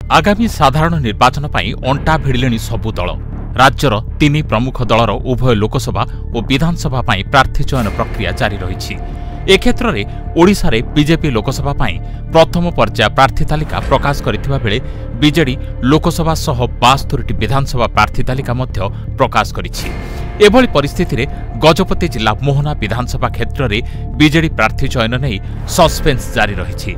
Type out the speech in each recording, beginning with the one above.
आगामी साधारण निर्वाचन पर अंटा भिड़िले सबु दल। राज्यर 3 प्रमुख दलर उभय लोकसभा और विधानसभा प्रार्थी चयन प्रक्रिया जारी रही। ए क्षेत्र में ओडिशा रे बीजेपी लोकसभा प्रथम पर्याय प्रार्थी तालिका प्रकाश करथिबा बेले बीजेडी लोकसभा सह 72टी विधानसभा प्रार्थी तालिका मध्य प्रकाश करिछि। एभली परिस्थिति रे गजपति जिला मोहना विधानसभा क्षेत्र में बीजेडी प्रार्थी चयन नहीं सस्पेंस जारी रही।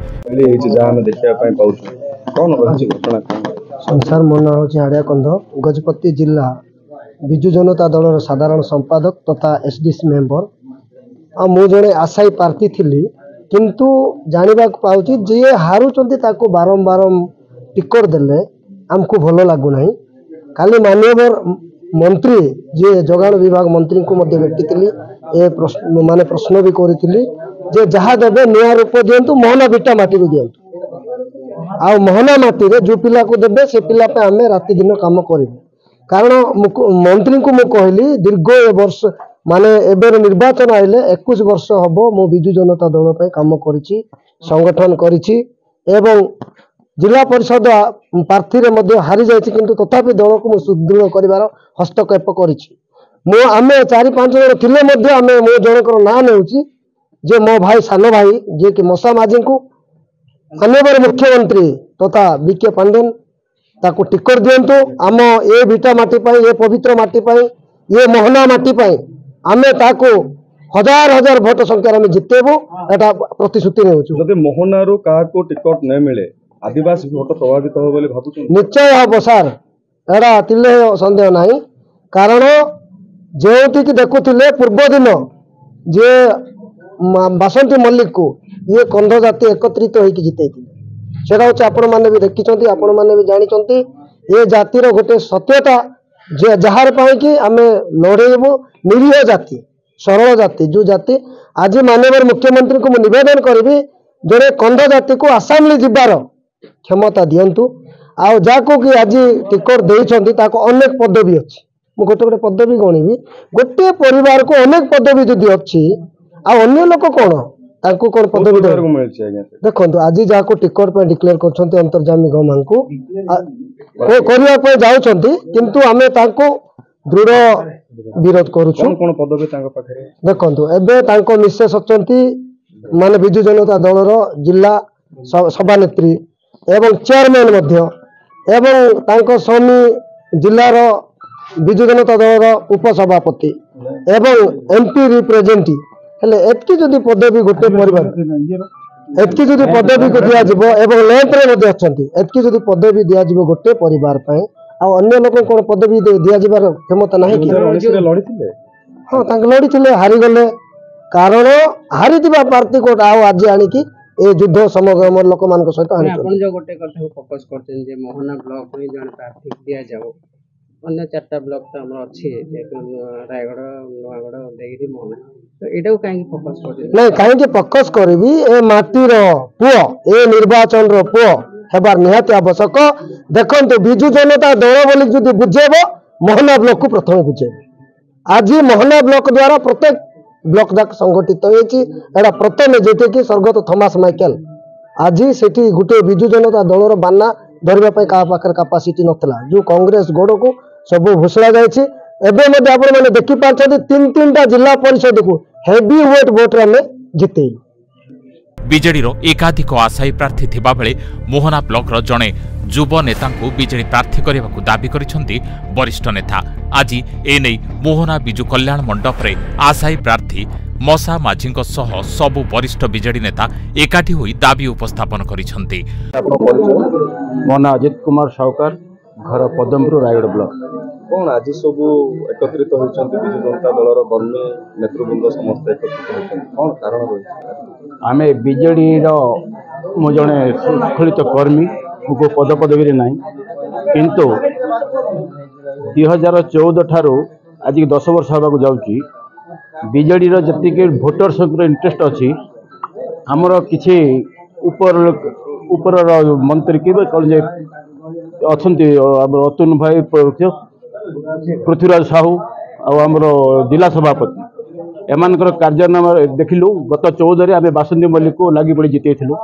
संसार मो ना हूँ आड़िया कंध गजपति जिला विजु जनता दल साधारण संपादक तथा एसडीसी मेंबर। मु जड़े आशायी प्रार्थी थी किंतु जानवा पाँच जी हारुंट बारंबार टिकट देले आमको भल लगुना। खाली माननीय मंत्री जी जोगाण विभाग मंत्री को भेटी माने प्रश्न भी करी जे जहाँ देवे नुआ रूप दिंतु मोहना बिटा माटी को दिंतु आ मोहना माटी रे जो पिला को देवे से पिला पे आम राति दिन काम करूँ। कारण मंत्री को मुझे कहली दीर्घ वर्ष माने एबेर निर्वाचन आइले 21 वर्ष हम मो विजु जनता दल पे काम करिछि संगठन करिछि एवं जिला परिषद प्रार्थी रे मध्य हारी जाइछि किंतु तथापि दल को सुदृढ़ करिवार हस्तक्षेप करिछि। मो आमे 4-5 जन थिले मध्य आमे मो जनकर ना नेउछि जे मो भाई सान भाई जे कि मसा माझी को माननीय मुख्यमंत्री तथा बीके पांडेन ताको टिकट दियंतु आम ए भिटा माटी पाई ए पवित्र माटी पाई ये मोहना माटी पाई आमे ताको हजार हजार भोट संख्या में जितेबू एटा प्रतिश्रुति नेउछु। जदि मोहनारू काको टिकट न मिले आदिवासी भोट प्रभावित हो बोली भाबुछु। निश्चय हम सर एटा तिले संदेह नहीं। कारण जेउति कि देखुथिले पूर्व दिन जे बासंती मल्लिक को ये कंध जाति एकत्रित होइकी जितेइथिले सेटा होचे आपण माने भी देखिचंती आपण माने भी जानिचंती ये जातिर गोटे सत्यता जे जहार पाई कि आमे लड़ेबू निरीह जाति सरल जाति जो जाति आज माननीय मुख्यमंत्री को निवेदन करी जड़े कंध जाति को आसामली जीवार क्षमता दियंतु आ जाको कि आज टिकट देइछंती ताको अनेक पदवी अछि मु गोटे गोटे पदवी गणिबी गोटे परिवार को अनेक पदवी जदि अछि आ अन्य लोक कोन ताको कोन पदवी देखो आज जाको टिकट पे डिक्लेयर करछंती अंतर्जामी गमान को करिया पे जाउछंती किंतु आमे ताको दृढ़ विरोध करूछु। कोन पदवी तांको पाखरे देखंतु एबे तांको मिसेस अछंती माने विजु जनता दलर जिला सभानेत्री एवं चेयरमैन मध्य एवं तांको स्वामी जिलार विजु जनता दलर उपसभापति एवं एमपी रिप्रेजेंटेटिव हेले एतकी जदि पदवी गोटे परिवार एतकी जदि पदवी को दिया जिवो एवं लेंथ रे मध्ये अछंती एतकी जदि पदवी दिया जिवो गोटे परिवार पय आ अन्य लोक कोन पदवी दिया जिबार क्षमता नाही कि लड़िथिले। हां तांक लड़िथिले हारि गले कारण हारिथिबा प्रार्थी को आउ आज आनी कि ए युद्ध समग्र लोक मान को सहित आनी आपण जो गोटे कथा फोकस करछन जे मोहना ब्लॉक रे जण प्रार्थी दिया जाओ अन्य 4टा ब्लॉक तो हमर अछि रायगढ़ नुआगढ़ देगिरी मोहना तो एटा को काहे फोकस करछन नहीं काहे फोकस करबी ए माटी रो पुओ ए निर्वाचन रो पुओ हेबार निहाती आवश्यक। देखंतु विजु जनता दल बोली जदि बुझेबो मोहना ब्लॉक को प्रथम बुझेबो आज मोहना ब्लॉक द्वारा प्रत्येक ब्लॉक दाक संगठित होइछि एडा प्रथम जेते कि स्वर्गत थॉमस माइकल आज सेठी गुटे विजु जनता दल रो बाना धरबा पय का पाकर कैपेसिटी नथला जो कांग्रेस गोड़ को सब घोषणा जायछि एबे मध्ये आपण माने देखि पाछथि 3-3टा जिला परिषद को हेवी वेट वोट रे में जिते। बीजेडी रो एकाधिक आशायी प्रार्थी थिबा बेले मोहना ब्लॉक रो जणे युव नेता को बीजेडी प्रार्थी करने दाबी करिसेंती वरिष्ठ नेता। आज एने मोहना बिजु कल्याण मंडप रे आशायी प्रार्थी मसा माझी सह सबु वरिष्ठ बीजेडी नेता एकाठी होई दाबी उपस्थापन करिसेंती। मो ना अजित कुमार सावकार घर पदमपुर रायगढ़ ब्लॉक कौन आज सब एकत्रित होइछंती विजु जनता दलर कर्मी नेतृवृंद समस्त एकत्रित होइछंती कौन कारण रही आमे बीजेडी रो मो जने सुखलित कर्मी को पद पदवी ना किंतु 2014 ठारू आज 10 वर्ष होगा जाउची बीजेडी रो जति भोटर संख्या इंटरेस्ट अच्छी आमर किसी ऊपर मंत्री कि अच्छा अतुल भाई पृथ्वीराज साहू आमर जिला सभापति एम कार्यनामा देखिलु गत 14 आम बासंती मल्लिक को लगी पड़ी जितेलु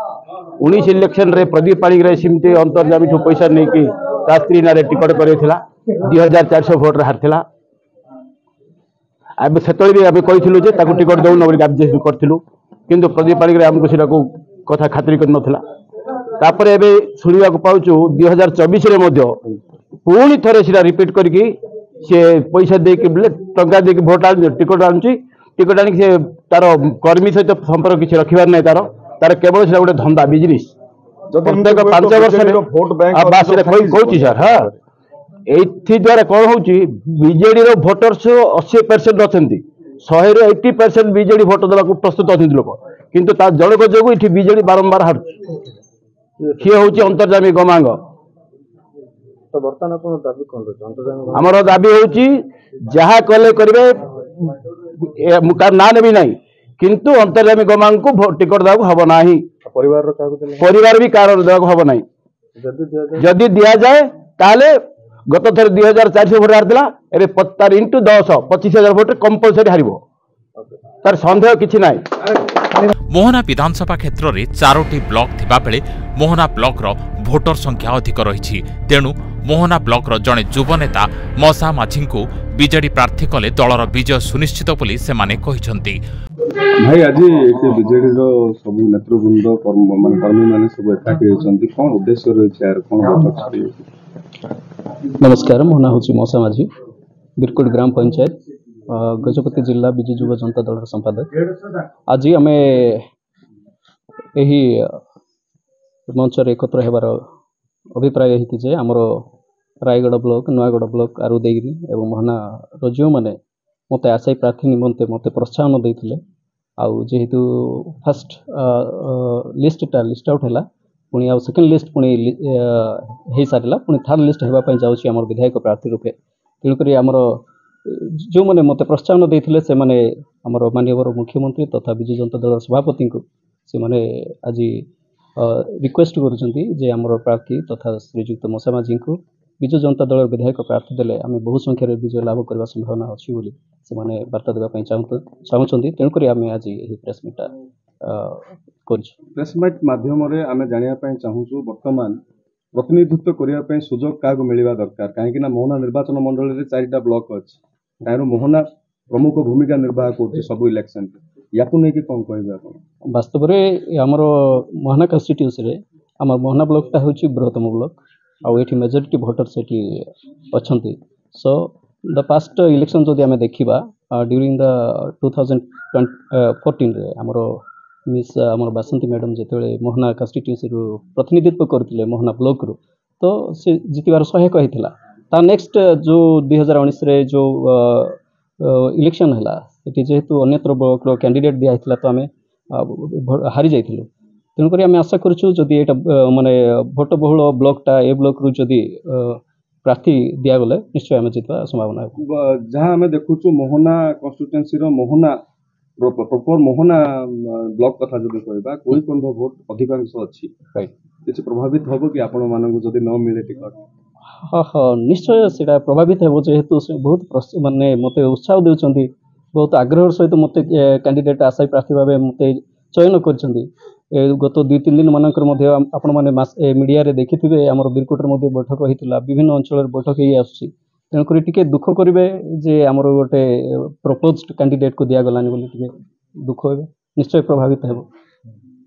19 इलेक्शन रे प्रदीप पाणिग्राही सिमती अंतर्जामी ठू पैसा नहीं कि ता स्त्री ना टिकट करैथिला 2400 भोट रे हारथिला अब सेतळे भी आबे कहिथिलु जे ताकू टिकट दउ न बोली ऑब्जेक्शन करथिलु किंतु प्रदीप पाणिग्राही हमको सेटा को कथा खातिर कर नथिला तापर एबे सुनिबा को पाउछु 2024 रे मध्य पुणी थरे सेटा रिपीट करके से पैसा दे के बोले टंका दे के भोट टिकट आनुची टिकट आनी से तार कर्मी सहित संपर्क किसी रखिबार नै तार केवल से गोटे धंदा बिजनेस प्रत्येक 5 वर्ष भोट बैंक कहूँ सर हाँ ये द्वारा कौन हो बीजेडी भोटर्स 80% अच्छा 100 ରୁ 80% बीजेडी भोट देवा प्रस्तुत अच्छा लोक किंतु जनक जो ये बीजेडी बारंबार हार सी हूँ अंतर्जामी गमांग तो बर्तमान दाबी कौन आमर दाबी हूँ जहाँ कले करेंगे ना नेबी ना किंतु अंतर्जामी गमांग को टिकट देवा हम ना परिवार भी कारण देवा हम ना जदि दि जाए ताले गत थर 2400 भोट हारला ए तार इंटू 10 25,000 भोट कंपलसरी हार तार सन्देह किसी ना। मोहना विधानसभा क्षेत्र में 4टी ब्लॉक थिबा बेले मोहना ब्लॉक रो भोटर संख्या अधिक रही तेणु मोहना ब्लॉक रो जड़े युव नेता मसा माझी को बीजेडी प्रार्थी कले दलर विजय सुनिश्चित बोली से माने कहिसंती। भाई आज बीजेडी रो सब नेतृवृंद कर्मी माने सब एकाठी होचंती कोन उद्देश्य रही यार कोन नमस्कार मो ना हूँ मौसा माझी बिरकुट ग्राम पंचायत गजपति जिला विजु युव जनता दल संपादक आज आम यही मंच एकत्र होबार अभिप्राय यही जे आमर रायगढ़ ब्लॉक नयागढ़ ब्लॉक आरुदेगिरी एवं मोहना जो मैंने मत आशायी प्रार्थी निमंते मत प्रोत्साहन देते आउ जेहेतु फास्ट लिस्ट आउट है पुणी आउ सेकेंड लिस्ट पुणी हो सारा पुणी थर्ड लिस्ट होगापी जाऊँगी आम विधायक प्रार्थी रूपे तेणुक आमर जो मैंने मत प्रोत्साहन देते से माने आमर माननीय मुख्यमंत्री तथा विजु जनता दल सभापति को से माने आज रिक्वेस्ट करुँचे आमर प्रार्थी तथा श्रीजुक्त मसा माझी को विजु जनता दल विधायक प्रार्थी देले आम बहु संख्यार विजय लाभ करने संभावना अच्छी बोली से माने वार्ता देवाई चाहूँगी तेणुक आम आज यही प्रेस मीटा प्रेस मीट मध्यम आम जानापी चाहूँ बर्तमान प्रतिनिधित्व करने सुजोग क्या मिलवा दरकार कहीं मोहना निर्वाचन मंडल में 4टा ब्लॉक अच्छी तार मोहना प्रमुख भूमिका निर्वाह कर सब इलेक्शन या कौन कह वास्तव में आमर मोहना कन्स्टिट्यूएंसी आम मोहना ब्लॉकटा हूँ बृहत्तम ब्लॉक आउ ये मेजोरिटी भोटर्स ये अच्छा सो द पास्ट इलेक्शन जदि आम देखा ड्यूरिंग द 2014 आमर मिस आमर बासंती मैडम जो मोहना कन्स्टिट्यूएंसी प्रतिनिधित्व करते मोहना ब्लॉक रू तो से जितबार सहायक होता ता नेक्स्ट जो 2019 जो इलेक्शन है जेहेतु अन्यत्र ब्लॉक कैंडिडेट दिखाई तो आम हारी जाइलु तेणुक आम आशा करूँ जदि यहाँ माने भोट बहुल ब्लॉकटा ए ब्लॉक रू जदि प्रार्थी दिगले निश्चय आम जितवा संभावना जहाँ आम देखु Mohana constituency Mohana proper Mohana block कथा जब कहवा कोई कंध भोट अधिकांश अच्छी किसी प्रभावित हम कि आपण मानक जदि न मिले टिकट हाँ हाँ निश्चय से प्रभावित हो जेहेतु बहुत मानने मत उत्साह देउछंती बहुत आग्रह सहित मत कैंडिडेट आशायी प्रार्थी भाव मत चयन कर गत 2-3 दिन मानक आपण मैंने मीडिया रे देखिथिबे आमर बिरकुटर मध्य बैठक रही विभिन्न अंचल बैठक ही आसुची तेणुक टिके दुख करेंगे जे आमर गोटे प्रपोज्ड कैंडिडेट को दिगलानी बोली टिके दुख हे निश्चय प्रभावित हो।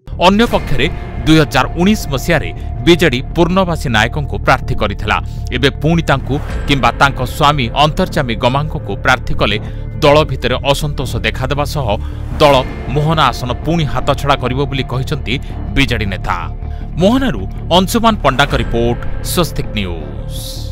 अन्य पक्षरे 2019 मसीह बीजेडी पूर्णवासी नायकों को प्रार्थी करिथिला एबे पुणी तांकु किंबा तांको स्वामी अंतर्जामी गमांको को प्रार्थी कले दल भितर असंतोष देखादेवा सह दल मोहना आसन पुणी हाथछड़ा करिवो बोली कहिसंती बीजेडी नेता। मोहनारू अंशुमान पंडा का रिपोर्ट स्वस्तिक न्यूज।